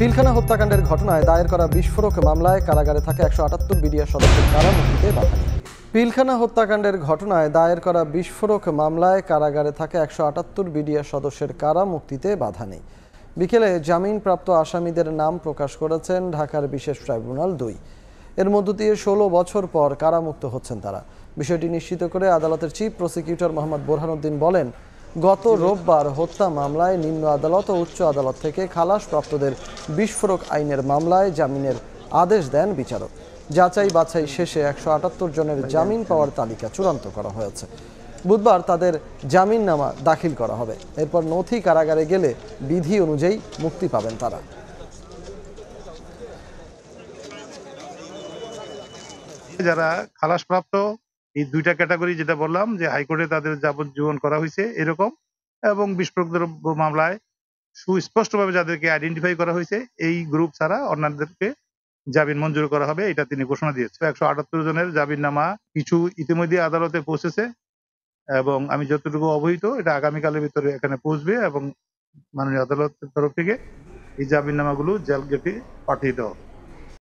পিলখানা হত্যাকাণ্ডের ঘটনায় দায়ের করা বিস্ফোরক মামলায় কারাগারে থাকা 178 বিডিআর সদস্যের কারা মুক্তিতে বাধা নেই। পিলখানা হত্যাকাণ্ডের ঘটনায় দায়ের করা বিস্ফোরক মামলায় কারাগারে থাকা 178 বিডিআর সদস্যের কারা মুক্তিতে বাধা নেই। বিকেলে জামিনপ্রাপ্ত আসামিদের নাম প্রকাশ করেছেন ঢাকার বিশেষ ট্রাইব্যুনাল 2। এর মধ্য দিয়ে 16 বছর পর কারামুক্ত হচ্ছেন তারা। বিষয়টি নিশ্চিত করে আদালতের চিফ প্রসিকিউটর মোহাম্মদ বোরহানউদ্দিন বলেন, গত রোববার হত্যা মামলায় নিম্ন আদালত ও উচ্চ আদালত থেকে খালাসপ্রাপ্তদের বিস্ফোরক আইনের মামলায় জামিনের আদেশ দেন বিচারক। যাচাই বাছাই শেষে 178 জনের জামিন পাওয়ার তালিকা চূড়ান্ত করা হয়েছে। বুধবার তাদের জামিননামা দাখিল করা হবে। এরপর নথি কারাগারে গেলে বিধি অনুযায়ী মুক্তি পাবেন তারা। যারা খালাসপ্রাপ্ত এই দুইটা ক্যাটাগরি যেটা বললাম যে হাইকোর্টে তাদের যাবজ্জীবন করা হয়েছে এরকম, এবং বিস্ফোরক দ্রব্য মামলায় সুস্পষ্টভাবে যাদেরকে আইডেন্টিফাই করা হয়েছে এই গ্রুপ ছাড়া অন্যদেরকে জামিন মঞ্জুর করা হবে, এটা তিনি ঘোষণা দিয়েছে। 178 জনের জামিননামা কিছু ইতিমধ্যে আদালতে পৌঁছেছে এবং আমি যতটুকু অবহিত এটা আগামীকালের ভিতরে এখানে পৌঁছবে এবং মাননীয় আদালতের তরফ থেকে এই জামিননামাগুলো জেল গেটে পাঠিয়ে দেওয়া হবে।